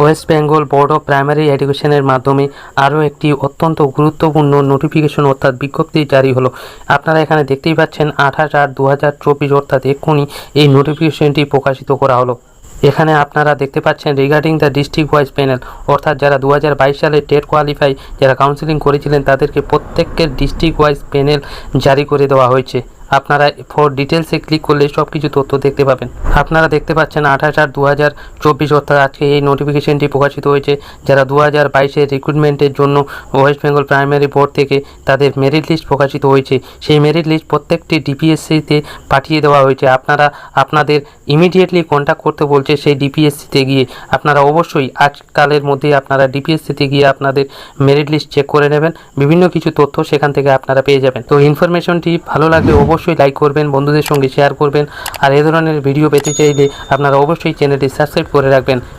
West Bengal board of primary এডুকেশনের মাধ্যমে আরও একটি অত্যন্ত গুরুত্বপূর্ণ নোটিফিকেশন অর্থাৎ বিজ্ঞপ্তি জারি হলো। আপনারা এখানে দেখতেই পাচ্ছেন 28/8/2024 অর্থাৎ এক্ষুনি এই নোটিফিকেশনটি প্রকাশিত করা হলো। এখানে আপনারা দেখতে পাচ্ছেন regarding the district wise panel, অর্থাৎ যারা 2022 সালে টেট কোয়ালিফাই যারা কাউন্সিলিং করেছিলেন তাদেরকে প্রত্যেকের ডিস্ট্রিক্ট ওয়াইজ প্যানেল জারি করে দেওয়া হয়েছে। আপনারা ফর ডিটেলসে ক্লিক করলে সব কিছু তথ্য দেখতে পাবেন। আপনারা দেখতে পাচ্ছেন 28/8/2024 অর্থাৎ আজকে এই নোটিফিকেশনটি প্রকাশিত হয়েছে। যারা 2022-এর রিক্রুটমেন্টের জন্য ওয়েস্ট বেঙ্গল প্রাইমারি বোর্ড থেকে তাদের মেরিট লিস্ট প্রকাশিত হয়েছে, সেই মেরিট লিস্ট প্রত্যেকটি ডিপিএসসিতে পাঠিয়ে দেওয়া হয়েছে। আপনারা আপনাদের ইমিডিয়েটলি কন্ট্যাক্ট করতে বলছে সেই ডিপিএসসিতে গিয়ে। আপনারা অবশ্যই আজকালের মধ্যে আপনারা ডিপিএসসিতে গিয়ে আপনাদের মেরিট লিস্ট চেক করে নেবেন, বিভিন্ন কিছু তথ্য সেখান থেকে আপনারা পেয়ে যাবেন। তো ইনফরমেশনটি ভালো লাগলে অবশ্যই লাইক করবেন, বন্ধুদের সঙ্গে শেয়ার করবেন, আর এই ধরনের ভিডিও পেতে চাইলে আপনারা অবশ্যই চ্যানেলটি সাবস্ক্রাইব করে রাখবেন।